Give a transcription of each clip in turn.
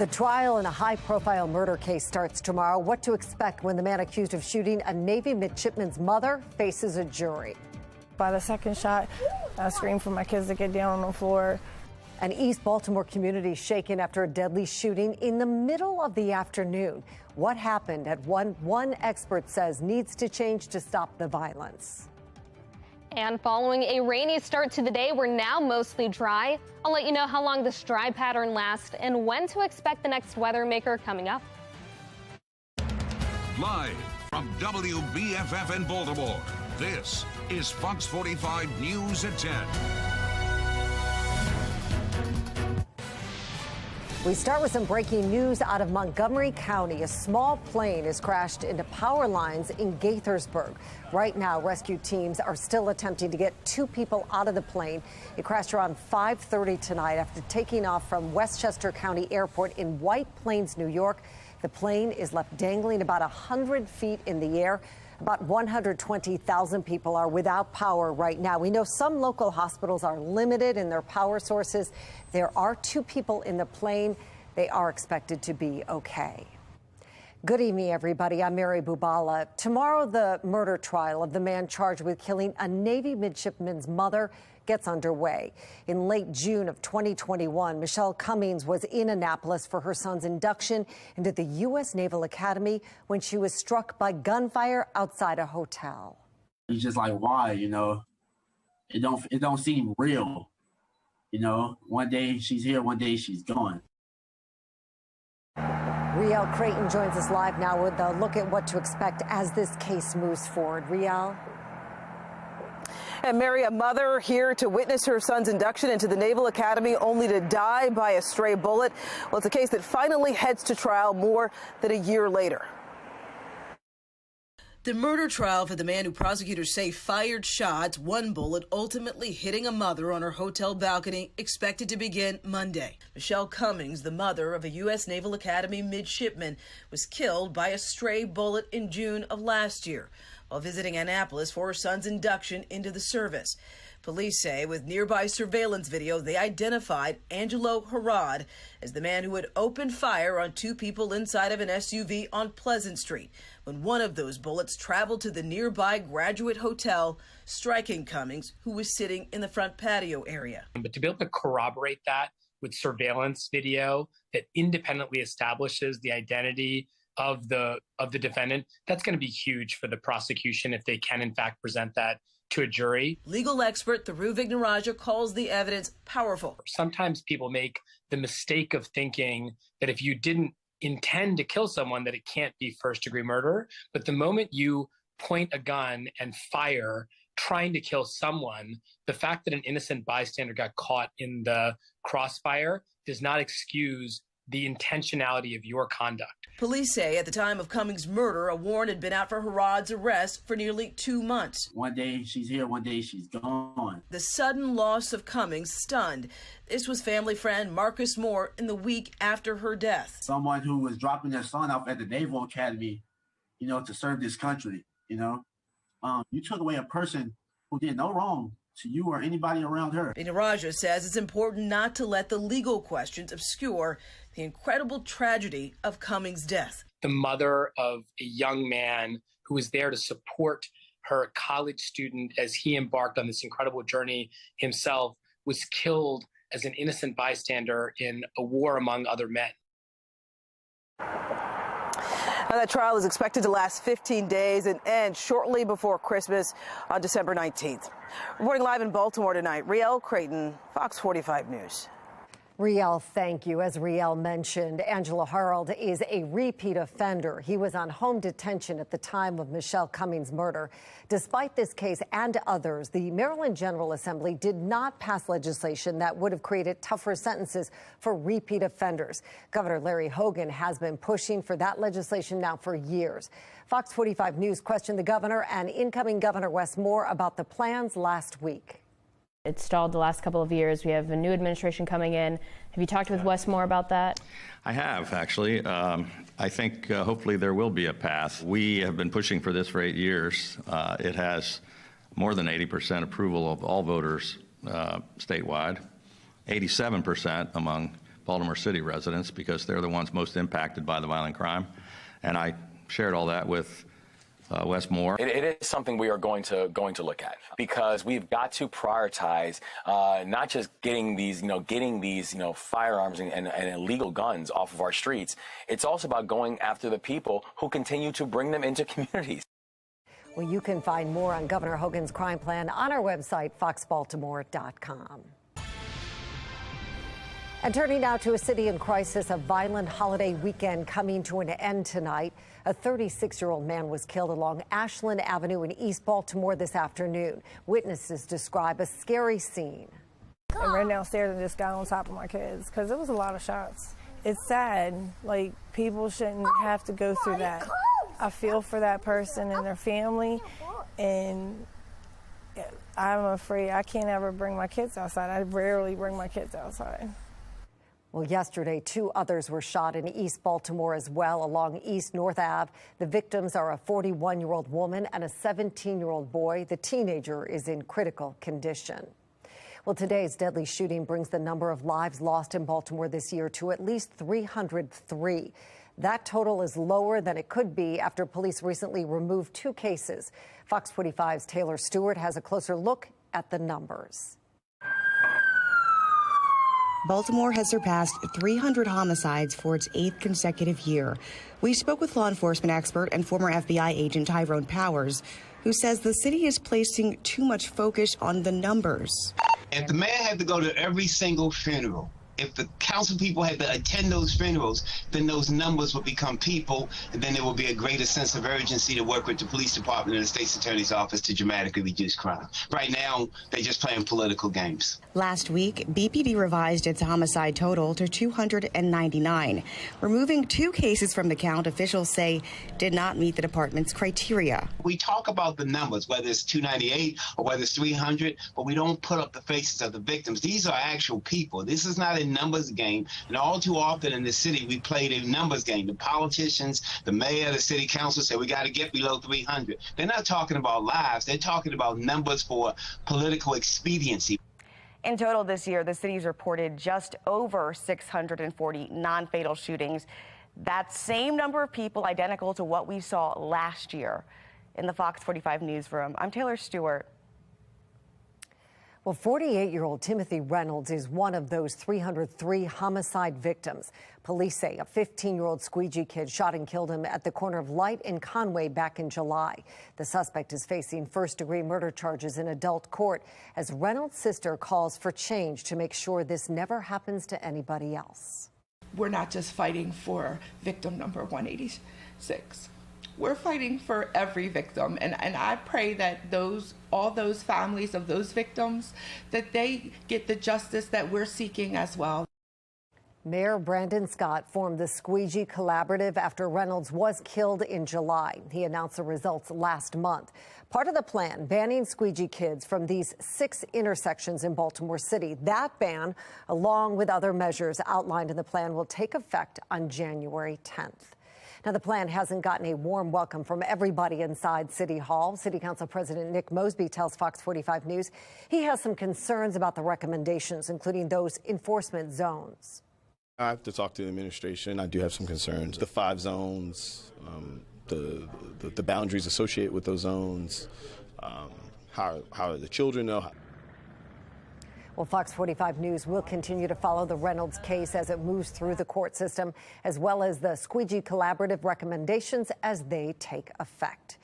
The trial in a high-profile murder case starts tomorrow. What to expect when the man accused of shooting a Navy midshipman's mother faces a jury. By the second shot, I screamed for my kids to get down on the floor. An East Baltimore community shaken after a deadly shooting in the middle of the afternoon. What happened at one expert says needs to change to stop the violence. And following a rainy start to the day, we're now mostly dry. I'll let you know how long this dry pattern lasts and when to expect the next weather maker coming up. Live from WBFF in Baltimore, this is Fox 45 News at 10. We start with some breaking news out of Montgomery County. A small plane has crashed into power lines in Gaithersburg. Right now, rescue teams are still attempting to get 2 people out of the plane. It crashed around 5:30 tonight after taking off from Westchester County Airport in White Plains, New York. The plane is left dangling about 100 feet in the air. About 120,000 people are without power right now. We know some local hospitals are limited in their power sources. There are 2 people in the plane. They are expected to be okay. Good evening, everybody. I'm Mary Bubala. Tomorrow, the murder trial of the man charged with killing a Navy midshipman's mother gets underway. In late June of 2021, Michelle Cummings was in Annapolis for her son's induction into the U.S. Naval Academy when she was struck by gunfire outside a hotel. It's just like, why, it don't seem real. One day she's here, one day she's gone. Riel Creighton joins us live now with a look at what to expect as this case moves forward. Riel? And Mary, a mother here to witness her son's induction into the Naval Academy only to die by a stray bullet. Well, it's a case that finally heads to trial more than a year later. The murder trial for the man who prosecutors say fired shots, one bullet ultimately hitting a mother on her hotel balcony, expected to begin Monday. Michelle Cummings, the mother of a U.S. Naval Academy midshipman, was killed by a stray bullet in June of last year while visiting Annapolis for her son's induction into the service. Police say with nearby surveillance video, they identified Angelo Harrod as the man who had opened fire on 2 people inside of an SUV on Pleasant Street when one of those bullets traveled to the nearby Graduate Hotel, striking Cummings, who was sitting in the front patio area. But to be able to corroborate that with surveillance video that independently establishes the identity of the defendant, that's going to be huge for the prosecution if they can in fact present that to a jury. Legal expert Thuru Vignarajah calls the evidence powerful. Sometimes people make the mistake of thinking that if you didn't intend to kill someone that it can't be first-degree murder. But the moment you point a gun and fire trying to kill someone, the fact that an innocent bystander got caught in the crossfire does not excuse the intentionality of your conduct. Police say at the time of Cummings' murder, a warrant had been out for Harrod's arrest for nearly 2 months. One day she's here, one day she's gone. The sudden loss of Cummings stunned. This was family friend Marcus Moore in the week after her death. Someone who was dropping their son off at the Naval Academy, to serve this country, you took away a person who did no wrong to you or anybody around her. Vignarajah says it's important not to let the legal questions obscure the incredible tragedy of Cummings' death. The mother of a young man who was there to support her college student as he embarked on this incredible journey himself was killed as an innocent bystander in a war among other men. Now, that trial is expected to last 15 days and end shortly before Christmas on December 19th. Reporting live in Baltimore tonight, Riel Creighton, Fox 45 News. Riel, thank you. As Riel mentioned, Angelo Harrod is a repeat offender. He was on home detention at the time of Michelle Cummings' murder. Despite this case and others, the Maryland General Assembly did not pass legislation that would have created tougher sentences for repeat offenders. Governor Larry Hogan has been pushing for that legislation now for years. Fox 45 News questioned the governor and incoming Governor Wes Moore about the plans last week. It stalled the last couple of years. We have a new administration coming in. Have you talked with Wes Moore about that? I have, actually. I think hopefully there will be a path. We have been pushing for this for 8 years. It has more than 80% approval of all voters statewide, 87% among Baltimore City residents because they're the ones most impacted by the violent crime. And I shared all that with Wes Moore. It is something we are going to look at, because we've got to prioritize not just getting these firearms and illegal guns off of our streets. It's also about going after the people who continue to bring them into communities. Well, you can find more on Governor Hogan's crime plan on our website, foxbaltimore.com. And turning now to a city in crisis, a violent holiday weekend coming to an end tonight. A 36-year-old man was killed along Ashland Avenue in East Baltimore this afternoon. Witnesses describe a scary scene. I ran downstairs and just got on top of my kids because it was a lot of shots. It's sad. Like, people shouldn't have to go through that. I feel for that person and their family, and I'm afraid I can't ever bring my kids outside. I rarely bring my kids outside. Well, yesterday, 2 others were shot in East Baltimore as well along East North Ave. The victims are a 41-year-old woman and a 17-year-old boy. The teenager is in critical condition. Well, today's deadly shooting brings the number of lives lost in Baltimore this year to at least 303. That total is lower than it could be after police recently removed 2 cases. Fox 45's Taylor Stewart has a closer look at the numbers. Baltimore has surpassed 300 homicides for its 8th consecutive year. We spoke with law enforcement expert and former FBI agent Tyrone Powers, who says the city is placing too much focus on the numbers. If the mayor had to go to every single funeral, if the council people had to attend those funerals, then those numbers would become people, and then there will be a greater sense of urgency to work with the police department and the state's attorney's office to dramatically reduce crime. Right now, they're just playing political games. Last week, BPD revised its homicide total to 299, removing 2 cases from the count officials say did not meet the department's criteria. We talk about the numbers, whether it's 298 or whether it's 300, but we don't put up the faces of the victims. These are actual people. This is not a numbers game, and all too often in the city we played a numbers game. The politicians, the mayor, the city council say we got to get below 300. They're not talking about lives, they're talking about numbers for political expediency. In total this year, the city's reported just over 640 non-fatal shootings. That same number of people identical to what we saw last year. In the Fox 45 newsroom, I'm Taylor Stewart. Well, 48-year-old Timothy Reynolds is one of those 303 homicide victims. Police say a 15-year-old Squeegee kid shot and killed him at the corner of Light and Conway back in July. The suspect is facing first-degree murder charges in adult court as Reynolds' sister calls for change to make sure this never happens to anybody else. We're not just fighting for victim number 186. We're fighting for every victim, and I pray that all those families of those victims, that they get the justice that we're seeking as well. Mayor Brandon Scott formed the Squeegee Collaborative after Reynolds was killed in July. He announced the results last month. Part of the plan, banning Squeegee kids from these 6 intersections in Baltimore City. That ban, along with other measures outlined in the plan, will take effect on January 10th. Now, the plan hasn't gotten a warm welcome from everybody inside City Hall. City Council President Nick Mosby tells Fox 45 News he has some concerns about the recommendations, including those enforcement zones. I have to talk to the administration. I do have some concerns. The 5 zones, the boundaries associated with those zones, how the children know. Well, Fox 45 News will continue to follow the Reynolds case as it moves through the court system, as well as the Squeegee Collaborative recommendations as they take effect.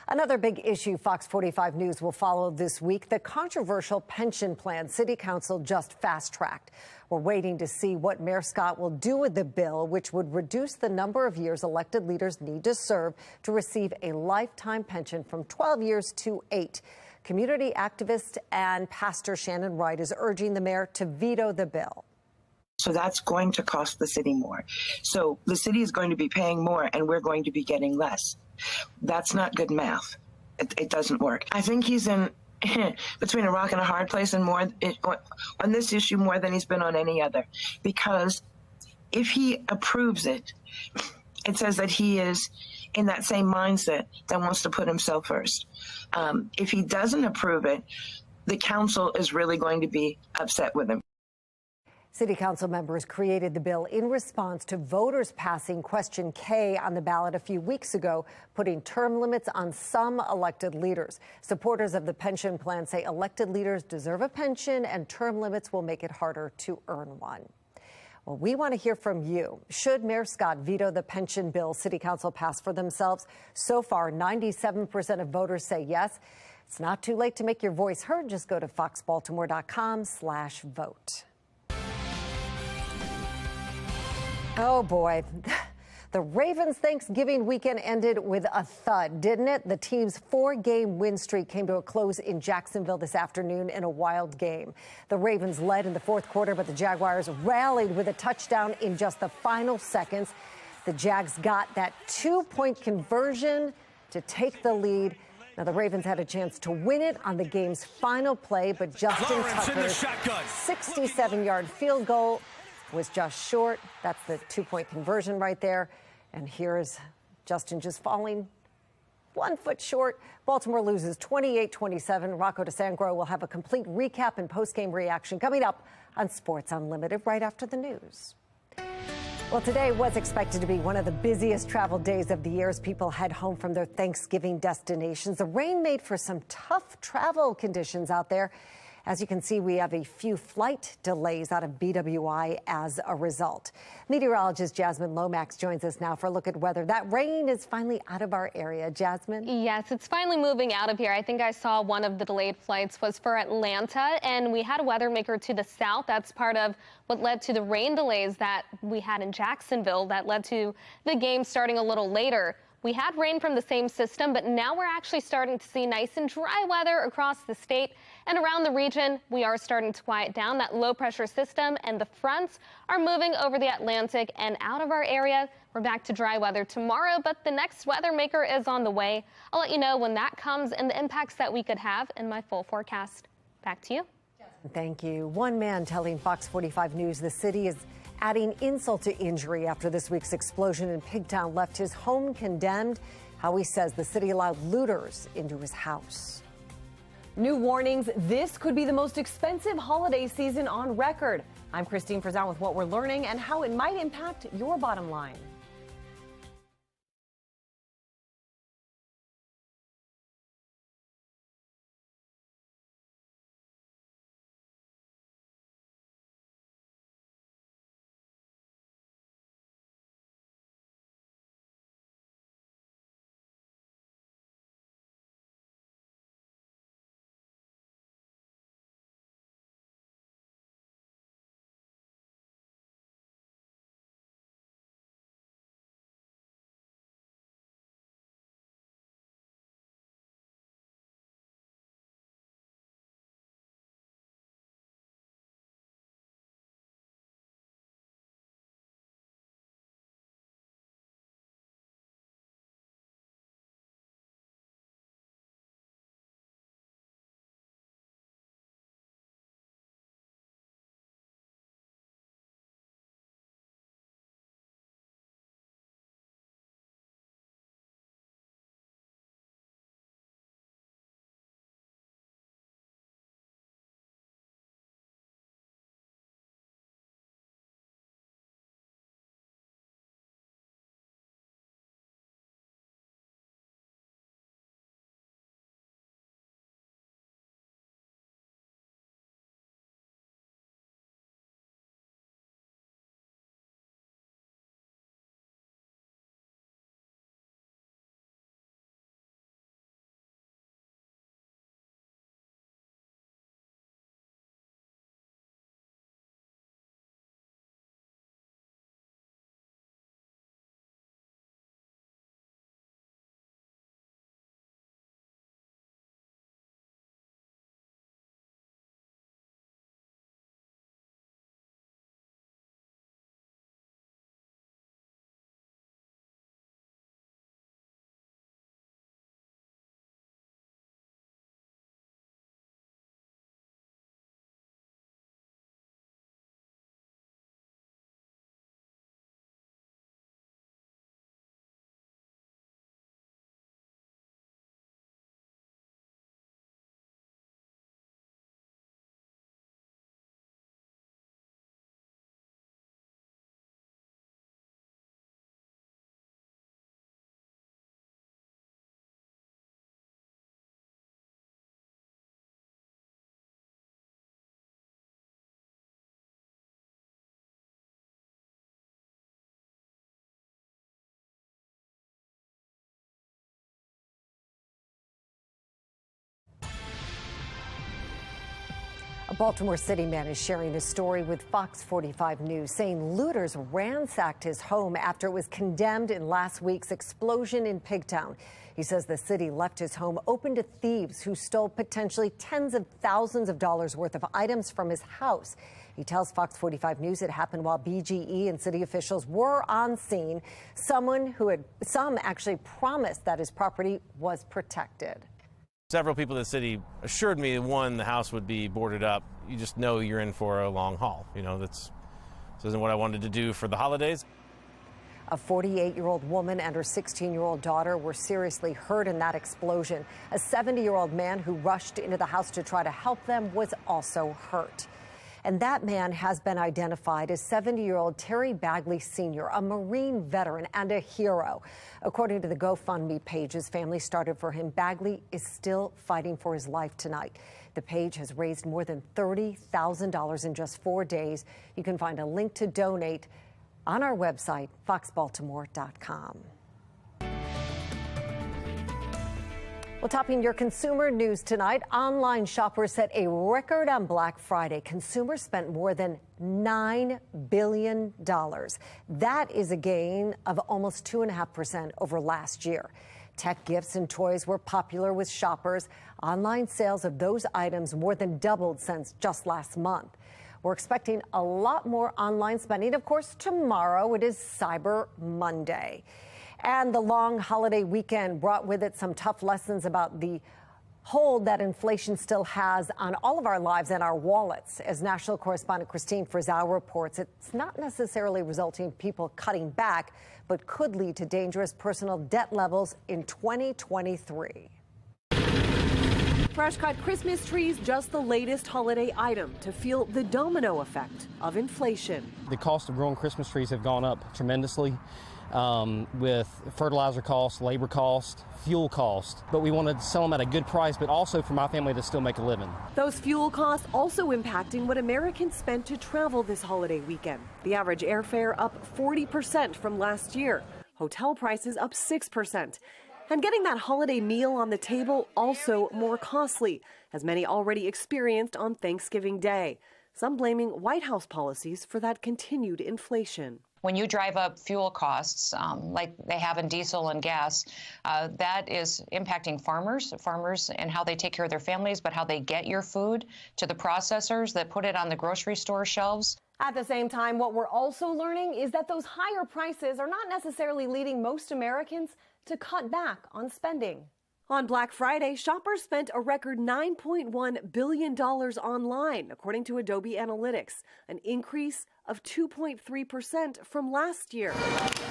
Another big issue Fox 45 News will follow this week, the controversial pension plan City Council just fast-tracked. We're waiting to see what Mayor Scott will do with the bill, which would reduce the number of years elected leaders need to serve to receive a lifetime pension from 12 years to 8. Community activist and Pastor Shannon Wright is urging the mayor to veto the bill. So that's going to cost the city more. So the city is going to be paying more and we're going to be getting less. That's not good math. It doesn't work. I think he's in between a rock and a hard place and on this issue more than he's been on any other. Because if he approves it, it says that he is in that same mindset that wants to put himself first. If he doesn't approve it, the council is really going to be upset with him. City Council members created the bill in response to voters passing Question K on the ballot a few weeks ago, putting term limits on some elected leaders. Supporters of the pension plan say elected leaders deserve a pension and term limits will make it harder to earn one. Well, we want to hear from you. Should Mayor Scott veto the pension bill City Council passed for themselves? So far, 97% of voters say yes. It's not too late to make your voice heard. Just go to foxbaltimore.com/vote. Oh, boy. The Ravens' Thanksgiving weekend ended with a thud, didn't it? The team's 4-game win streak came to a close in Jacksonville this afternoon in a wild game. The Ravens led in the fourth quarter, but the Jaguars rallied with a touchdown in just the final seconds. The Jags got that 2-point conversion to take the lead. Now, the Ravens had a chance to win it on the game's final play, but Justin Tucker's 67-yard field goal was just short. That's the 2-point conversion right there. And here's Justin just falling 1 foot short. Baltimore loses 28-27. Rocco DeSangro will have a complete recap and post-game reaction coming up on Sports Unlimited right after the news. Well, today was expected to be one of the busiest travel days of the year as people head home from their Thanksgiving destinations. The rain made for some tough travel conditions out there. As you can see, we have a few flight delays out of BWI as a result. Meteorologist Jasmine Lomax joins us now for a look at weather. That rain is finally out of our area. Jasmine? Yes, it's finally moving out of here. I think I saw one of the delayed flights was for Atlanta, and we had a weather maker to the south. That's part of what led to the rain delays that we had in Jacksonville that led to the game starting a little later. We had rain from the same system, but now we're actually starting to see nice and dry weather across the state and around the region. We are starting to quiet down. That low pressure system and the fronts are moving over the Atlantic and out of our area. We're back to dry weather tomorrow, but the next weather maker is on the way. I'll let you know when that comes and the impacts that we could have in my full forecast. Back to you. Thank you. One man telling Fox 45 News the city is adding insult to injury after this week's explosion in Pigtown left his home condemned. How he says the city allowed looters into his house. New warnings. This could be the most expensive holiday season on record. I'm Christine Frazan with what we're learning and how it might impact your bottom line. A Baltimore City man is sharing a story with FOX45 News, saying looters ransacked his home after it was condemned in last week's explosion in Pigtown. He says the city left his home open to thieves who stole potentially tens of thousands of dollars worth of items from his house. He tells FOX45 News it happened while BGE and city officials were on scene. Some actually promised that his property was protected. Several people in the city assured me, one, the house would be boarded up. You just know you're in for a long haul. You know, this isn't what I wanted to do for the holidays. A 48-year-old woman and her 16-year-old daughter were seriously hurt in that explosion. A 70-year-old man who rushed into the house to try to help them was also hurt. And that man has been identified as 70-year-old Terry Bagley Sr., a Marine veteran and a hero. According to the GoFundMe page his family started for him, Bagley is still fighting for his life tonight. The page has raised more than $30,000 in just 4 days. You can find a link to donate on our website, foxbaltimore.com. Well, topping your consumer news tonight, online shoppers set a record on Black Friday. Consumers spent more than $9 billion. That is a gain of almost 2.5% over last year. Tech gifts and toys were popular with shoppers. Online sales of those items more than doubled since just last month. We're expecting a lot more online spending. Of course, tomorrow it is Cyber Monday. And the long holiday weekend brought with it some tough lessons about the hold that inflation still has on all of our lives and our wallets. As national correspondent Christine Frizzell reports, it's not necessarily resulting in people cutting back, but could lead to dangerous personal debt levels in 2023. Fresh cut Christmas trees, just the latest holiday item to feel the domino effect of inflation. The cost of growing Christmas trees have gone up tremendously. With fertilizer costs, labor costs, fuel costs. But we wanted to sell them at a good price, but also for my family to still make a living. Those fuel costs also impacting what Americans spent to travel this holiday weekend. The average airfare up 40% from last year. Hotel prices up 6%. And getting that holiday meal on the table also more costly, as many already experienced on Thanksgiving Day. Some blaming White House policies for that continued inflation. When you drive up fuel costs, like they have in diesel and gas, that is impacting farmers and how they take care of their families, but how they get your food to the processors that put it on the grocery store shelves. At the same time, what we're also learning is that those higher prices are not necessarily leading most Americans to cut back on spending. On Black Friday, shoppers spent a record $9.1 billion online, according to Adobe Analytics, an increase of 2.3% from last year.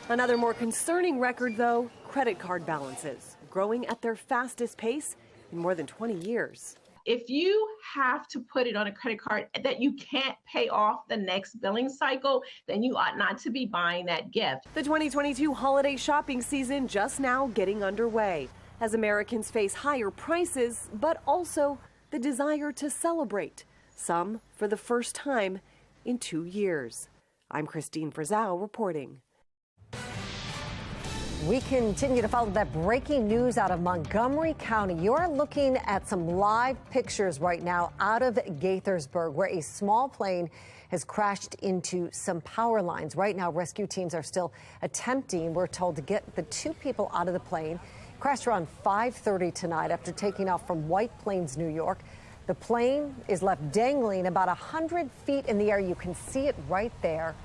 Another more concerning record, though, credit card balances, growing at their fastest pace in more than 20 years. If you have to put it on a credit card that you can't pay off the next billing cycle, then you ought not to be buying that gift. The 2022 holiday shopping season just now getting underway, as Americans face higher prices, but also the desire to celebrate, some for the first time in 2 years. I'm Christine Frizzell reporting. We continue to follow that breaking news out of Montgomery County. You're looking at some live pictures right now out of Gaithersburg, where a small plane has crashed into some power lines. Right now, rescue teams are still attempting, we're told, to get the 2 people out of the plane. Crashed around 5:30 tonight after taking off from White Plains, New York. The plane is left dangling about 100 feet in the air. You can see it right there.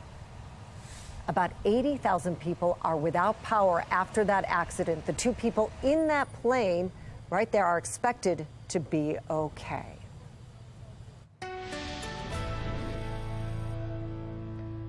About 80,000 people are without power after that accident. The 2 people in that plane right there are expected to be okay.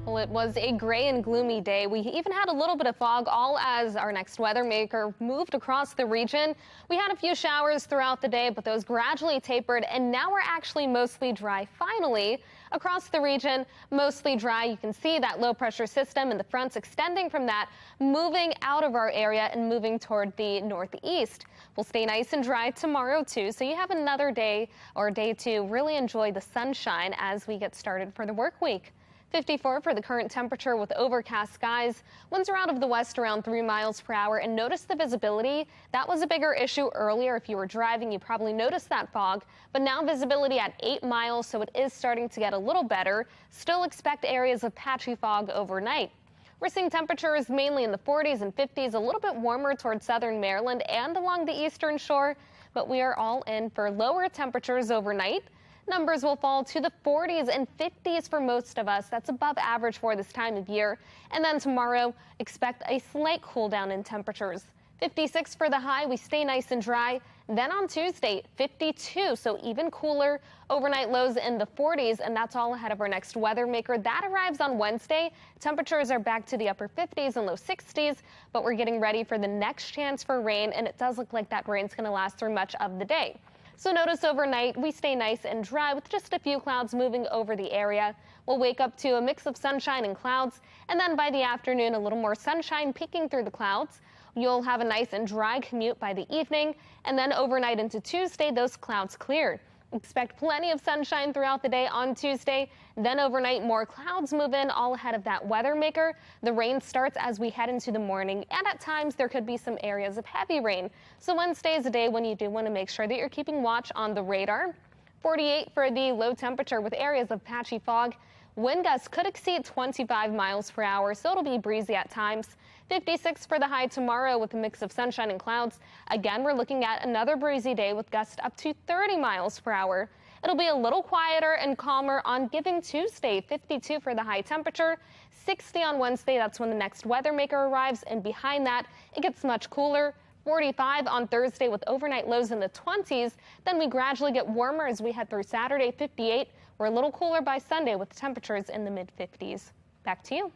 Well, it was a gray and gloomy day. We even had a little bit of fog, all as our next weather maker moved across the region. We had a few showers throughout the day, but those gradually tapered, and now we're actually mostly dry. Finally, across the region, mostly dry. You can see that low pressure system and the fronts extending from that, moving out of our area and moving toward the northeast. We'll stay nice and dry tomorrow, too, so you have another day or day to really enjoy the sunshine as we get started for the work week. 54 for the current temperature with overcast skies. Winds are out of the west around 3 miles per hour. And notice the visibility. That was a bigger issue earlier. If you were driving, you probably noticed that fog. But now visibility at 8 miles, so it is starting to get a little better. Still expect areas of patchy fog overnight. We're seeing temperatures mainly in the 40s and 50s, a little bit warmer towards southern Maryland and along the eastern shore. But we are all in for lower temperatures overnight. Numbers will fall to the 40s and 50s for most of us. That's above average for this time of year. And then tomorrow, expect a slight cool down in temperatures. 56 for the high. We stay nice and dry. Then on Tuesday, 52, so even cooler. Overnight lows in the 40s, and that's all ahead of our next weather maker. That arrives on Wednesday. Temperatures are back to the upper 50s and low 60s, but we're getting ready for the next chance for rain, and it does look like that rain's going to last through much of the day. So notice overnight, we stay nice and dry with just a few clouds moving over the area. We'll wake up to a mix of sunshine and clouds, and then by the afternoon, a little more sunshine peeking through the clouds. You'll have a nice and dry commute by the evening, and then overnight into Tuesday, those clouds clear. Expect plenty of sunshine throughout the day on Tuesday. Then overnight, more clouds move in all ahead of that weather maker. The rain starts as we head into the morning, and at times there could be some areas of heavy rain. So Wednesday is a day when you do want to make sure that you're keeping watch on the radar. 48 for the low temperature with areas of patchy fog. Wind gusts could exceed 25 miles per hour, so it'll be breezy at times. 56 for the high tomorrow with a mix of sunshine and clouds. Again, we're looking at another breezy day with gusts up to 30 miles per hour. It'll be a little quieter and calmer on Giving Tuesday, 52 for the high temperature. 60 on Wednesday, that's when the next weather maker arrives, and behind that, it gets much cooler. 45 on Thursday with overnight lows in the 20s. Then we gradually get warmer as we head through Saturday, 58. We're a little cooler by Sunday with temperatures in the mid-50s. Back to you.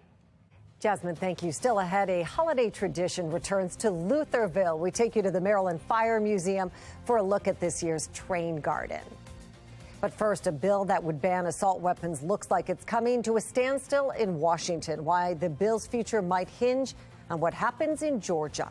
Jasmine, thank you. Still ahead, a holiday tradition returns to Lutherville. We take you to the Maryland Fire Museum for a look at this year's train garden. But first, a bill that would ban assault weapons looks like it's coming to a standstill in Washington. Why the bill's future might hinge on what happens in Georgia.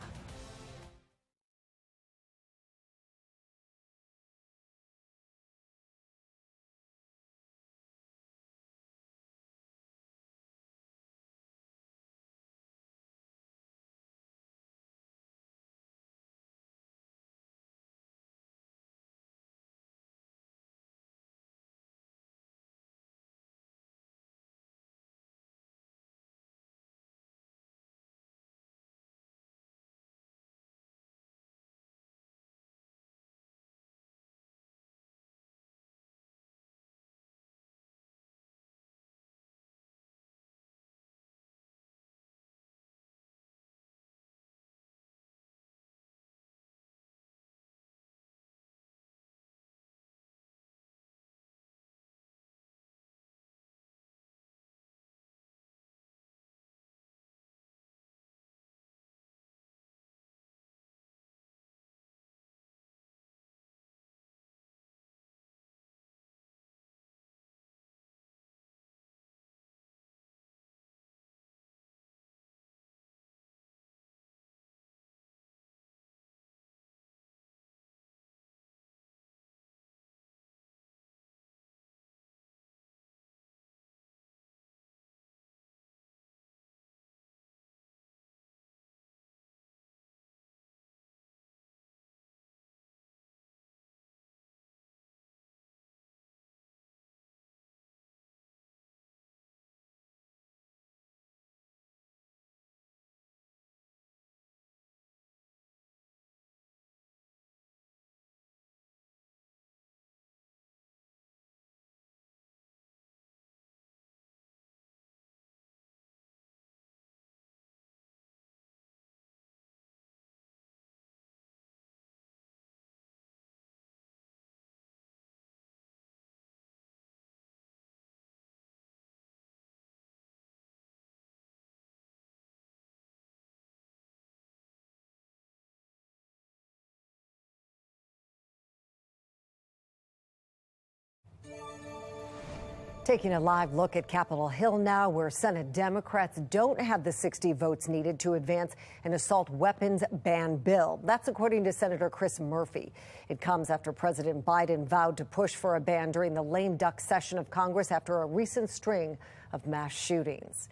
Taking a live look at Capitol Hill now, where Senate Democrats don't have the 60 votes needed to advance an assault weapons ban bill. That's according to Senator Chris Murphy. It comes after President Biden vowed to push for a ban during the lame duck session of Congress after a recent string of mass shootings.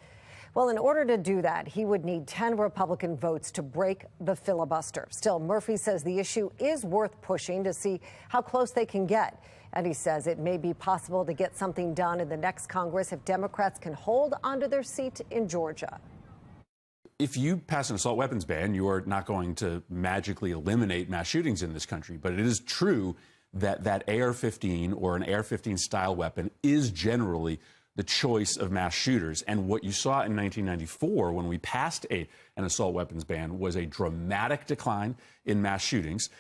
Well, in order to do that, he would need 10 Republican votes to break the filibuster. Still, Murphy says the issue is worth pushing to see how close they can get. And he says it may be possible to get something done in the next Congress if Democrats can hold onto their seat in Georgia. If you pass an assault weapons ban, you are not going to magically eliminate mass shootings in this country. But it is true that that AR-15 or an AR-15 style weapon is generally the choice of mass shooters. And what you saw in 1994 when we passed an assault weapons ban was a dramatic decline in mass shootings.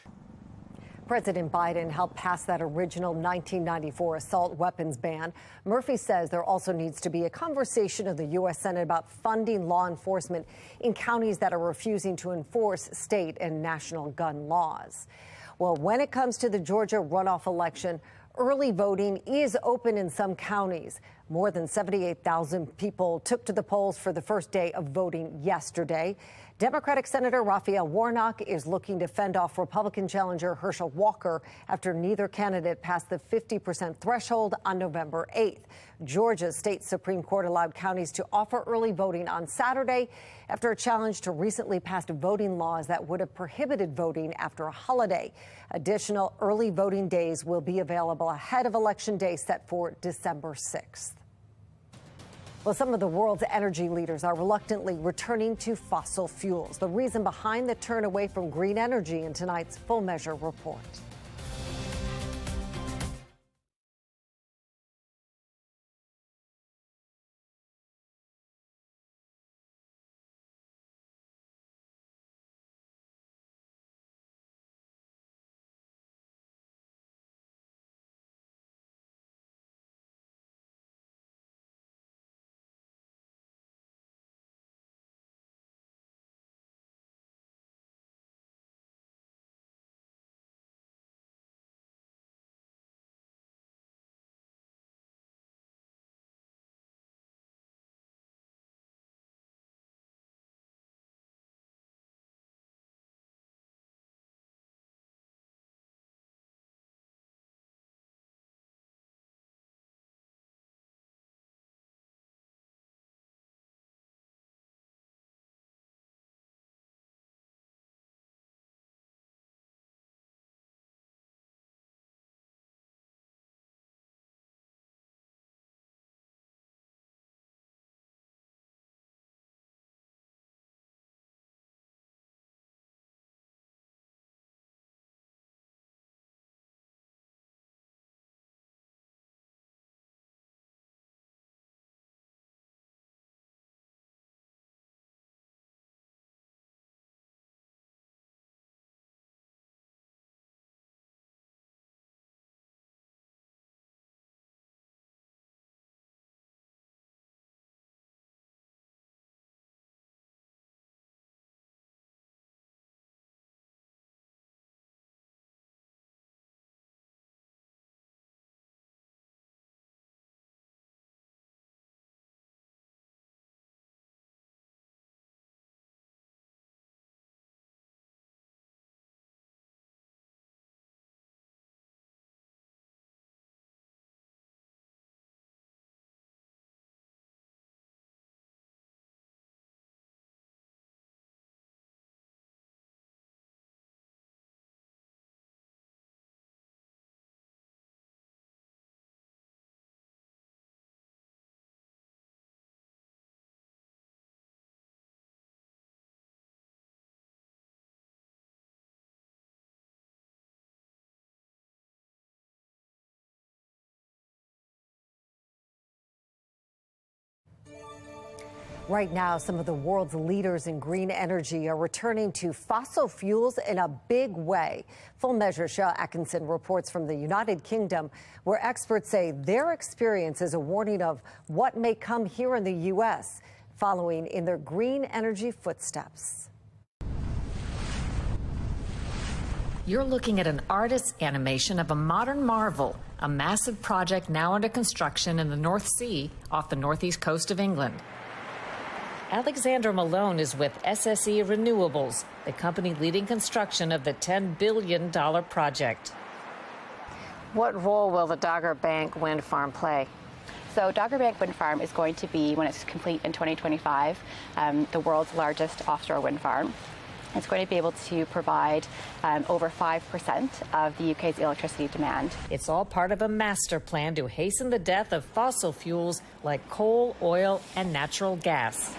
President Biden helped pass that original 1994 assault weapons ban. Murphy says there also needs to be a conversation in the U.S. Senate about funding law enforcement in counties that are refusing to enforce state and national gun laws. Well, when it comes to the Georgia runoff election, early voting is open in some counties. More than 78,000 people took to the polls for the first day of voting yesterday. Democratic Senator Raphael Warnock is looking to fend off Republican challenger Herschel Walker after neither candidate passed the 50% threshold on November 8th. Georgia's state Supreme Court allowed counties to offer early voting on Saturday after a challenge to recently passed voting laws that would have prohibited voting after a holiday. Additional early voting days will be available ahead of Election Day set for December 6th. Well, some of the world's energy leaders are reluctantly returning to fossil fuels. The reason behind the turn away from green energy in tonight's Full Measure report. Right now, some of the world's leaders in green energy are returning to fossil fuels in a big way. Full Measure Shah Atkinson reports from the United Kingdom, where experts say their experience is a warning of what may come here in the U.S., following in their green energy footsteps. You're looking at an artist's animation of a modern marvel, a massive project now under construction in the North Sea off the northeast coast of England. Alexandra Malone is with SSE Renewables, the company leading construction of the $10 billion project. What role will the Dogger Bank wind farm play? So Dogger Bank Wind Farm is going to be, when it's complete in 2025, the world's largest offshore wind farm. It's going to be able to provide over 5% of the UK's electricity demand. It's all part of a master plan to hasten the death of fossil fuels like coal, oil, and natural gas.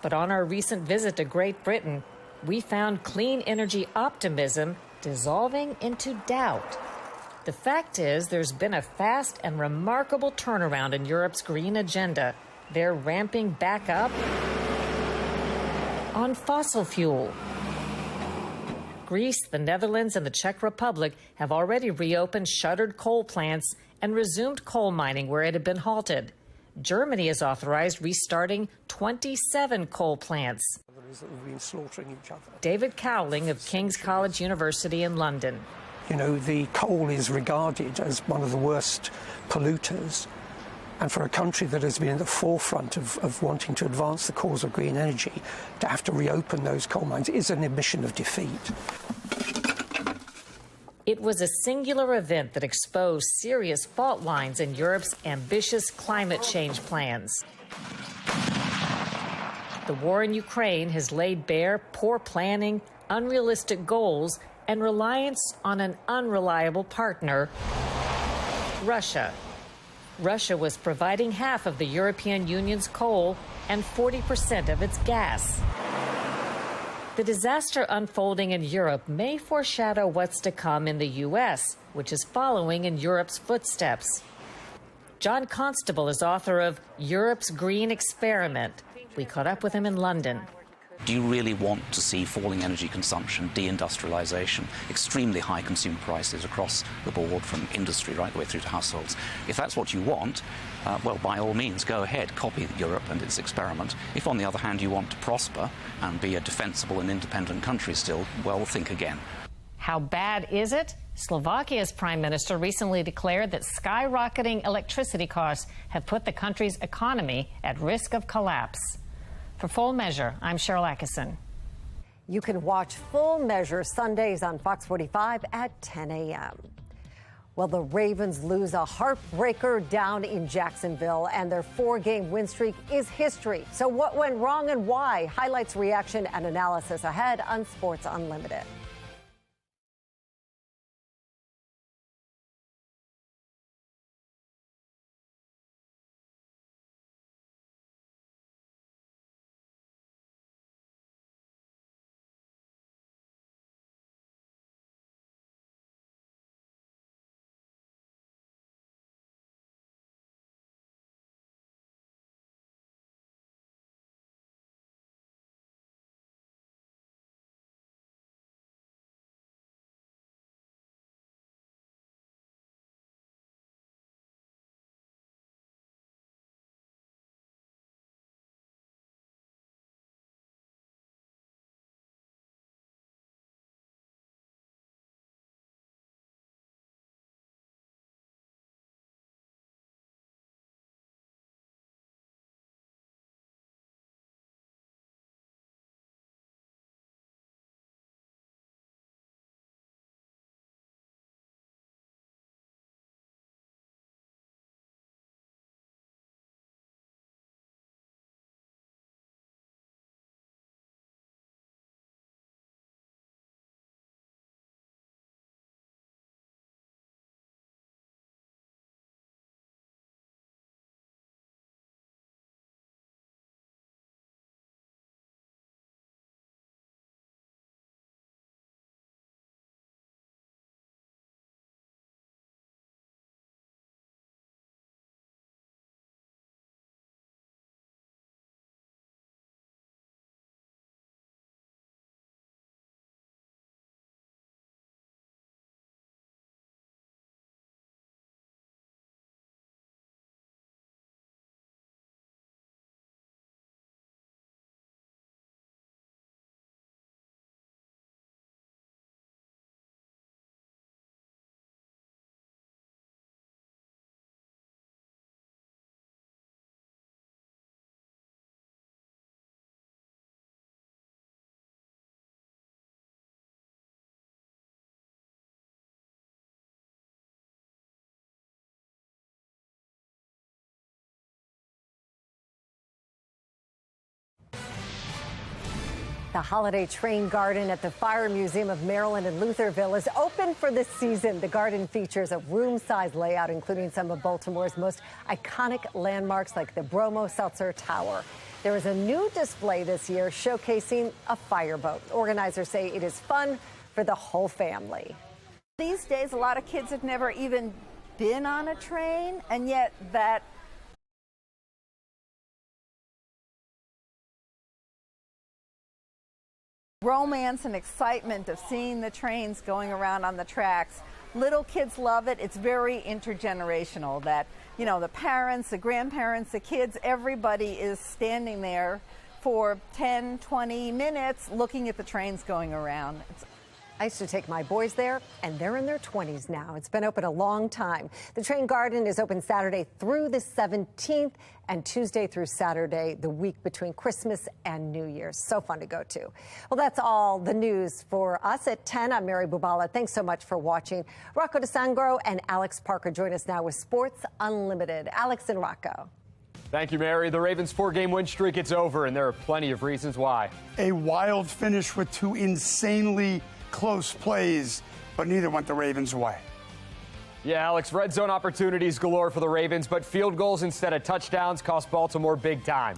But on our recent visit to Great Britain, we found clean energy optimism dissolving into doubt. The fact is, there's been a fast and remarkable turnaround in Europe's green agenda. They're ramping back up on fossil fuel. Greece, the Netherlands, and the Czech Republic have already reopened shuttered coal plants and resumed coal mining where it had been halted. Germany has authorized restarting 27 coal plants. We've been slaughtering each other. David Cowling of King's College University in London. You know, the coal is regarded as one of the worst polluters. And for a country that has been at the forefront of wanting to advance the cause of green energy, to have to reopen those coal mines is an admission of defeat. It was a singular event that exposed serious fault lines in Europe's ambitious climate change plans. The war in Ukraine has laid bare poor planning, unrealistic goals, and reliance on an unreliable partner, Russia. Russia was providing half of the European Union's coal and 40% of its gas. The disaster unfolding in Europe may foreshadow what's to come in the U.S., which is following in Europe's footsteps. John Constable is author of Europe's Green Experiment. We caught up with him in London. Do you really want to see falling energy consumption, deindustrialization, extremely high consumer prices across the board from industry right the way through to households? If that's what you want, well, by all means, go ahead, copy Europe and its experiment. If, on the other hand, you want to prosper and be a defensible and independent country still, well, think again. How bad is it? Slovakia's prime minister recently declared that skyrocketing electricity costs have put the country's economy at risk of collapse. For Full Measure, I'm Cheryl Atkinson. You can watch Full Measure Sundays on Fox 45 at 10 a.m. Well, the Ravens lose a heartbreaker down in Jacksonville, and their 4-game win streak is history. So what went wrong and why? Highlights, reaction, and analysis ahead on Sports Unlimited. The holiday train garden at the Fire Museum of Maryland in Lutherville is open for the season. The garden features a room-sized layout, including some of Baltimore's most iconic landmarks like the Bromo Seltzer Tower. There is a new display this year showcasing a fireboat. Organizers say it is fun for the whole family. These days, a lot of kids have never even been on a train, and yet that romance and excitement of seeing the trains going around on the tracks. Little kids love it. It's very intergenerational that, you know, the parents, the grandparents, the kids, everybody is standing there for 10, 20 minutes looking at the trains going around. I used to take my boys there, and they're in their 20s now. It's been open a long time. The train garden is open Saturday through the 17th and Tuesday through Saturday, the week between Christmas and New Year's. So fun to go to. Well, that's all the news for us at 10. I'm Mary Bubala. Thanks so much for watching. Rocco DeSangro and Alex Parker join us now with Sports Unlimited. Alex and Rocco. Thank you, Mary. The Ravens' 4-game win streak is over, and there are plenty of reasons why. A wild finish with two insanely close plays, but neither went the Ravens' way. Yeah, Alex, red zone opportunities galore for the Ravens, but field goals instead of touchdowns cost Baltimore big time.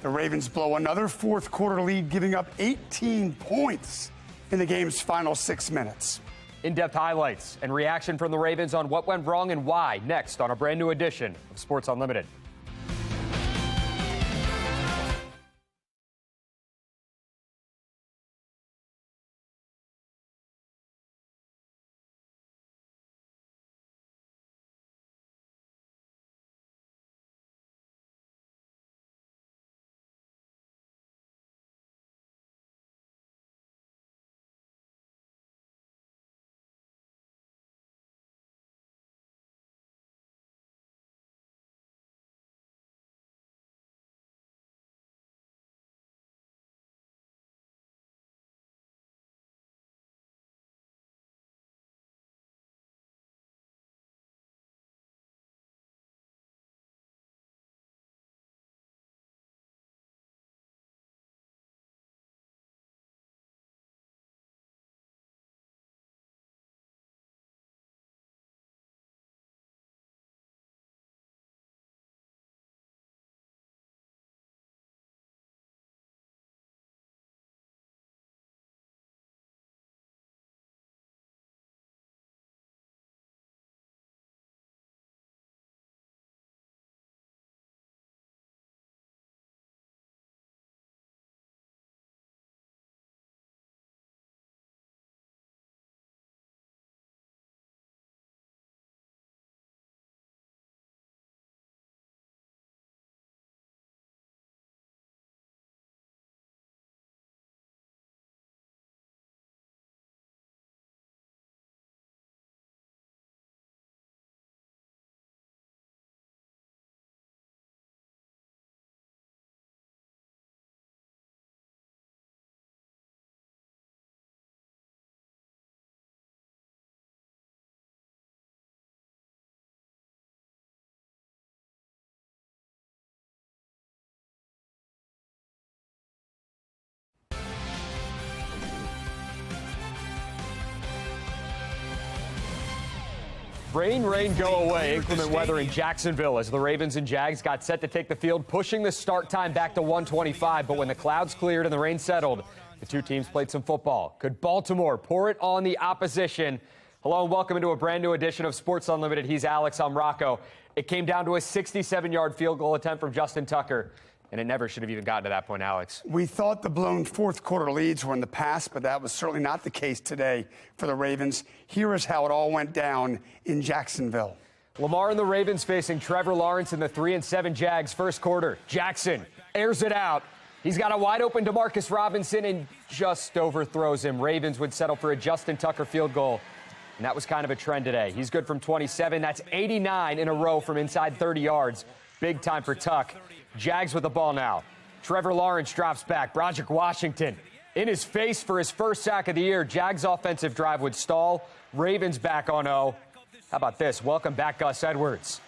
The Ravens blow another fourth-quarter lead, giving up 18 points in the game's final 6 minutes. In-depth highlights and reaction from the Ravens on what went wrong and why, next on a brand new edition of Sports Unlimited. Rain, go away. Inclement weather in Jacksonville as the Ravens and Jags got set to take the field, pushing the start time back to 1:25. But when the clouds cleared and the rain settled, the two teams played some football. Could Baltimore pour it on the opposition? Hello and welcome into a brand new edition of Sports Unlimited. He's Alex, I'm Rocco. It came down to a 67-yard field goal attempt from Justin Tucker, and it never should have even gotten to that point, Alex. We thought the blown fourth-quarter leads were in the past, but that was certainly not the case today for the Ravens. Here is how it all went down in Jacksonville. Lamar and the Ravens facing Trevor Lawrence in the 3-7 Jags first quarter. Jackson airs it out. He's got a wide-open DeMarcus Robinson and just overthrows him. Ravens would settle for a Justin Tucker field goal, and that was kind of a trend today. He's good from 27. That's 89 in a row from inside 30 yards. Big time for Tuck. Jags with the ball now. Trevor Lawrence drops back. Broderick Washington in his face for his first sack of the year. Jags offensive drive would stall. Ravens back on 0. How about this? Welcome back, Gus Edwards.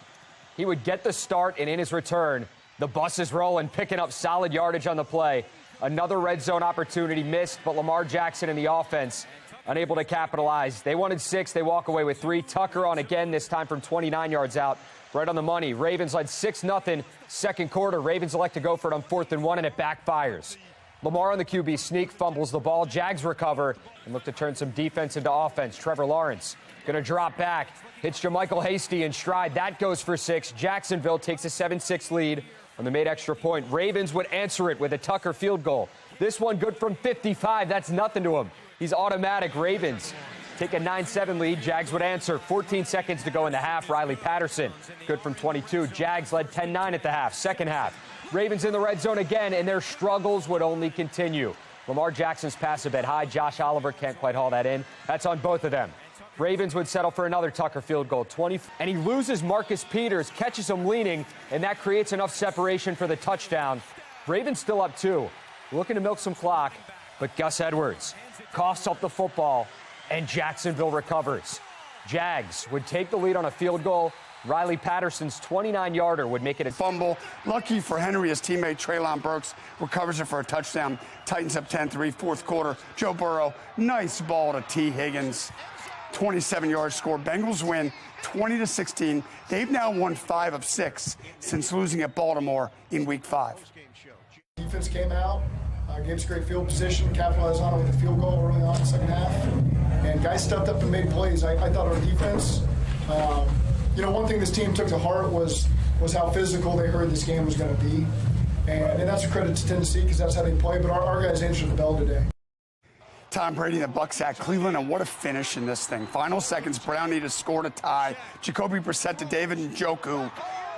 He would get the start, and in his return, the bus is rolling, picking up solid yardage on the play. Another red zone opportunity missed, but Lamar Jackson and the offense unable to capitalize. They wanted 6. They walk away with 3. Tucker on again, this time from 29 yards out. Right on the money. Ravens led 6-0. Second quarter, Ravens elect to go for it on 4th and 1, and it backfires. Lamar on the QB sneak, fumbles the ball. Jags recover and look to turn some defense into offense. Trevor Lawrence going to drop back. Hits Jermichael Hasty in stride. That goes for 6. Jacksonville takes a 7-6 lead on the made extra point. Ravens would answer it with a Tucker field goal. This one good from 55. That's nothing to him. He's automatic. Ravens take a 9-7 lead. Jags would answer. 14 seconds to go in the half. Riley Patterson, good from 22. Jags led 10-9 at the half. Second half, Ravens in the red zone again, and their struggles would only continue. Lamar Jackson's pass a bit high. Josh Oliver can't quite haul that in. That's on both of them. Ravens would settle for another Tucker field goal. 20, and he loses Marcus Peters, catches him leaning, and that creates enough separation for the touchdown. Ravens still up 2, looking to milk some clock, but Gus Edwards coughs up the football, and Jacksonville recovers. Jags would take the lead on a field goal. Riley Patterson's 29-yarder would make it a fumble. Lucky for Henry, his teammate Treylon Burks recovers it for a touchdown. Titans up 10-3, fourth quarter. Joe Burrow, nice ball to T. Higgins. 27-yard score. Bengals win 20-16. They've now won 5 of 6 since losing at Baltimore in Week 5. Defense came out, gave us great field position, capitalized on it with a field goal early on in the second half. And guys stepped up and made plays. I thought our defense, one thing this team took to heart was how physical they heard this game was going to be. And that's a credit to Tennessee because that's how they play. But our guys answered the bell today. Tom Brady and the Bucs at Cleveland, and what a finish in this thing. Final seconds, Brown needed to score to tie. Jacoby Brissett to David Njoku.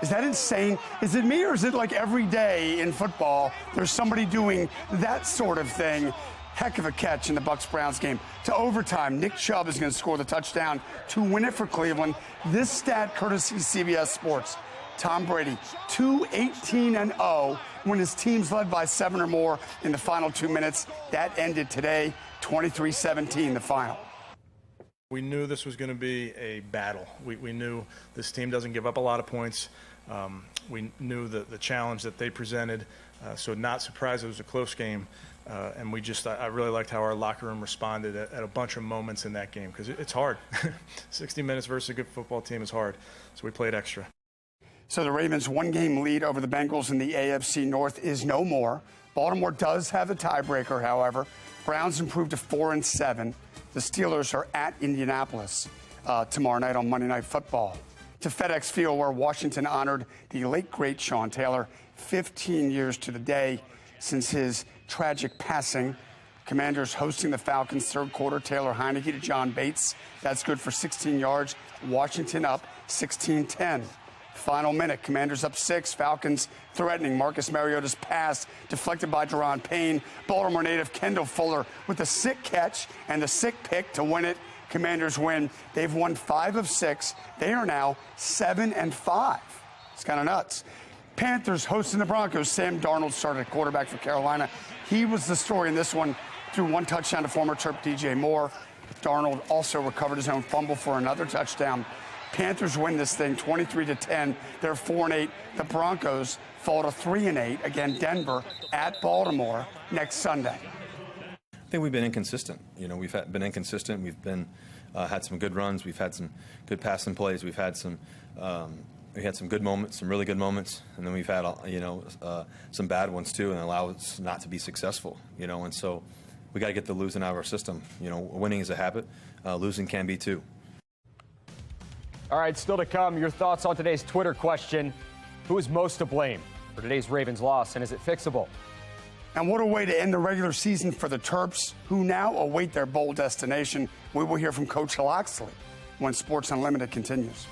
Is that insane? Is it me, or is it like every day in football there's somebody doing that sort of thing? Heck of a catch in the Bucs-Browns game. To overtime, Nick Chubb is going to score the touchdown to win it for Cleveland. This stat courtesy CBS Sports. Tom Brady, 2-18-0 when his team's led by 7 or more in the final 2 minutes. That ended today, 23-17, the final. We knew this was going to be a battle. We knew this team doesn't give up a lot of points. We knew the challenge that they presented, so not surprised it was a close game. And I really liked how our locker room responded at a bunch of moments in that game, because it's hard. 60 minutes versus a good football team is hard, so we played extra. So the Ravens' 1-game lead over the Bengals in the AFC North is no more. Baltimore does have a tiebreaker, however. Browns improved to 4-7. The Steelers are at Indianapolis tomorrow night on Monday Night Football. To FedEx Field, where Washington honored the late, great Sean Taylor, 15 years to the day since his tragic passing. Commanders hosting the Falcons, third quarter. Taylor Heineke to John Bates. That's good for 16 yards. Washington up 16-10. Final minute, Commanders up 6. Falcons threatening. Marcus Mariota's pass deflected by Deron Payne. Baltimore native Kendall Fuller with a sick catch and the sick pick to win it. Commanders win. They've won 5 of 6. They are now 7-5. It's kind of nuts. Panthers hosting the Broncos. Sam Darnold started at quarterback for Carolina. He was the story in this one. Threw 1 touchdown to former Terp DJ Moore. Darnold also recovered his own fumble for another touchdown. Panthers win this thing 23-10. They're 4-8. The Broncos fall to 3-8. Again, Denver at Baltimore next Sunday. I think we've been inconsistent. We've been inconsistent. We've been had some good runs. We've had some good passing plays. We've had some good moments, some really good moments, and then we've had some bad ones too, and allow us not to be successful. And so we got to get the losing out of our system. Winning is a habit. Losing can be too. All right, still to come, your thoughts on today's Twitter question. Who is most to blame for today's Ravens loss, and is it fixable? And what a way to end the regular season for the Terps, who now await their bowl destination. We will hear from Coach Loxley when Sports Unlimited continues.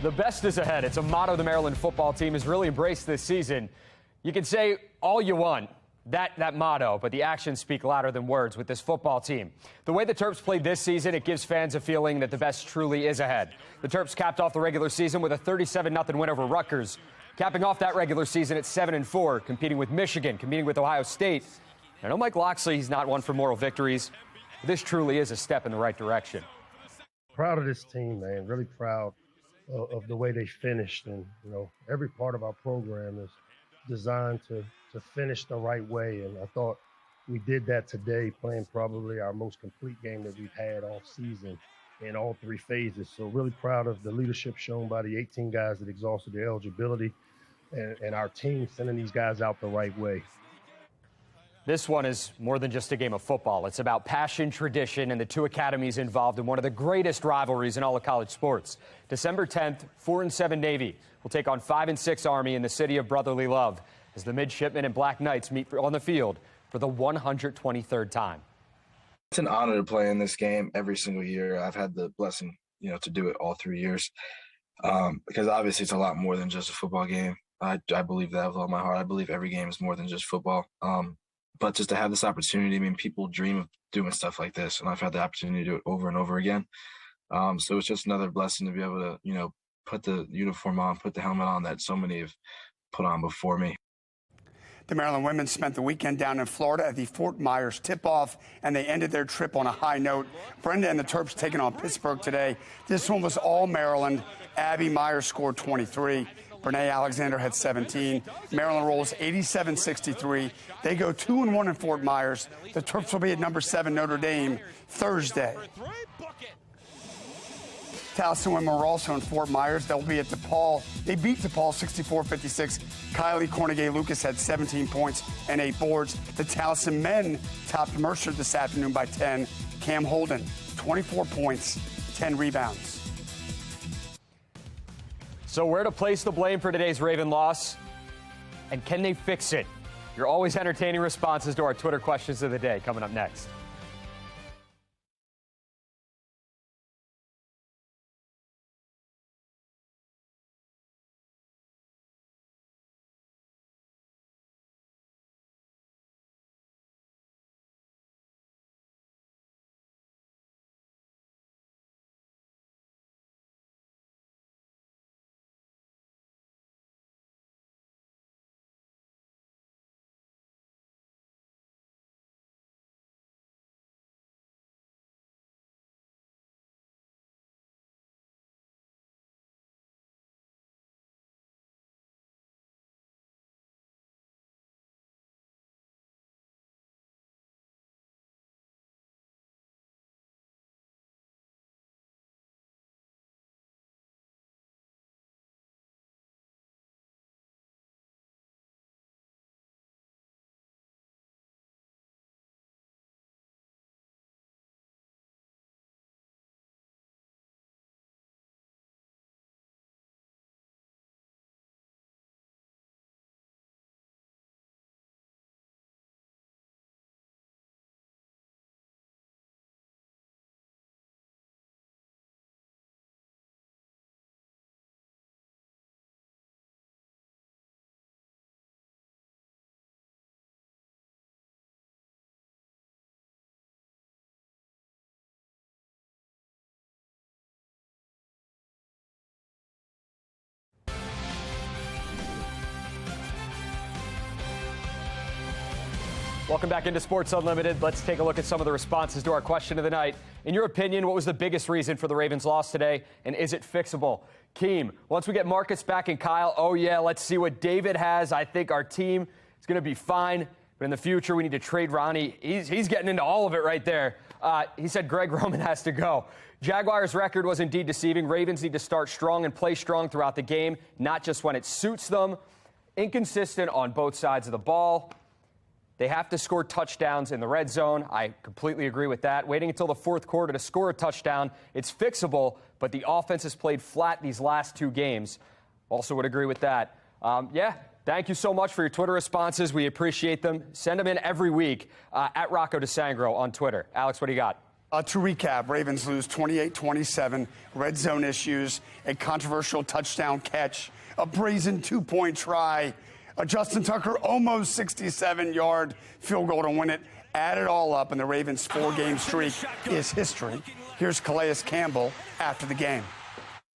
The best is ahead. It's a motto the Maryland football team has really embraced this season. You can say all you want, that motto, but the actions speak louder than words with this football team. The way the Terps played this season, it gives fans a feeling that the best truly is ahead. The Terps capped off the regular season with a 37-0 win over Rutgers, capping off that regular season at 7-4, competing with Michigan, competing with Ohio State. I know Mike Loxley, he's not one for moral victories. This truly is a step in the right direction. Proud of this team, man. Really proud of the way they finished. And, every part of our program is designed to finish the right way. And I thought we did that today, playing probably our most complete game that we've had all season in all three phases. So really proud of the leadership shown by the 18 guys that exhausted their eligibility and our team sending these guys out the right way. This one is more than just a game of football. It's about passion, tradition, and the two academies involved in one of the greatest rivalries in all of college sports. December 10th, 4-7 Navy will take on 5-6 Army in the city of brotherly love as the Midshipmen and Black Knights meet on the field for the 123rd time. It's an honor to play in this game every single year. I've had the blessing, to do it all 3 years because obviously it's a lot more than just a football game. I believe that with all my heart. I believe every game is more than just football. But just to have this opportunity, people dream of doing stuff like this, and I've had the opportunity to do it over and over again. So it's just another blessing to be able to, put the uniform on, put the helmet on that so many have put on before me. The Maryland women spent the weekend down in Florida at the Fort Myers tip-off, and they ended their trip on a high note. Brenda and the Terps taking on Pittsburgh today. This one was all Maryland. Abby Myers scored 23. Brene Alexander had 17. Maryland rolls 87-63. They go 2-1 in Fort Myers. The Terps will be at number 7 Notre Dame Thursday. Towson women are also in Fort Myers. They'll be at DePaul. They beat DePaul 64-56. Kylie Cornegay-Lucas had 17 points and 8 boards. The Towson men topped Mercer this afternoon by 10. Cam Holden, 24 points, 10 rebounds. So where to place the blame for today's Raven loss? And can they fix it? Your always entertaining responses to our Twitter questions of the day coming up next. Welcome back into Sports Unlimited. Let's take a look at some of the responses to our question of the night. In your opinion, what was the biggest reason for the Ravens' loss today, and is it fixable? Keem, once we get Marcus back and Kyle, oh yeah, let's see what David has. I think our team is going to be fine, but in the future we need to trade Ronnie. He's getting into all of it right there. He said Greg Roman has to go. Jaguars' record was indeed deceiving. Ravens need to start strong and play strong throughout the game, not just when it suits them. Inconsistent on both sides of the ball. They have to score touchdowns in the red zone. I completely agree with that. Waiting until the fourth quarter to score a touchdown, it's fixable, but the offense has played flat these last 2 games. Also would agree with that. Thank you so much for your Twitter responses. We appreciate them. Send them in every week at Rocco DeSangro on Twitter. Alex, what do you got? To recap, Ravens lose 28-27, red zone issues, a controversial touchdown catch, a brazen two-point try, a Justin Tucker almost 67-yard field goal to win it. Add it all up, and the Ravens' 4-game streak is history. Here's Calais Campbell after the game.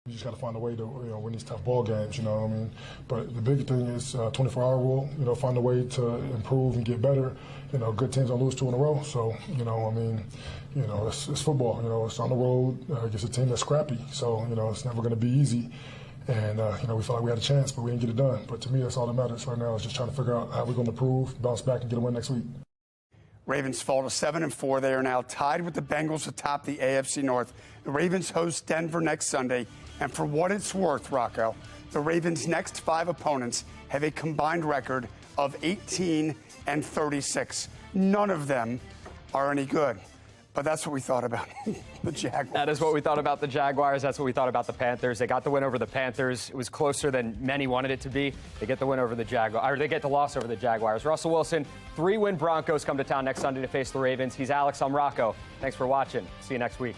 You just got to find a way to win these tough ball games, you know what I mean? But the big thing is 24-hour rule, find a way to improve and get better. Good teams don't lose 2 in a row. So, it's football. It's on the road against a team that's scrappy. So, it's never going to be easy. And, we felt like we had a chance, but we didn't get it done. But to me, that's all that matters right now is just trying to figure out how we're going to improve, bounce back, and get a win next week. Ravens fall to 7-4. They are now tied with the Bengals atop the AFC North. The Ravens host Denver next Sunday. And for what it's worth, Rocco, the Ravens' next 5 opponents have a combined record of 18-36. None of them are any good. But that's what we thought about the Jaguars. That is what we thought about the Jaguars. That's what we thought about the Panthers. They got the win over the Panthers. It was closer than many wanted it to be. They get the win over the Jaguars, or they get the loss over the Jaguars. Russell Wilson, 3-win Broncos come to town next Sunday to face the Ravens. He's Alex. I'm Rocco. Thanks for watching. See you next week.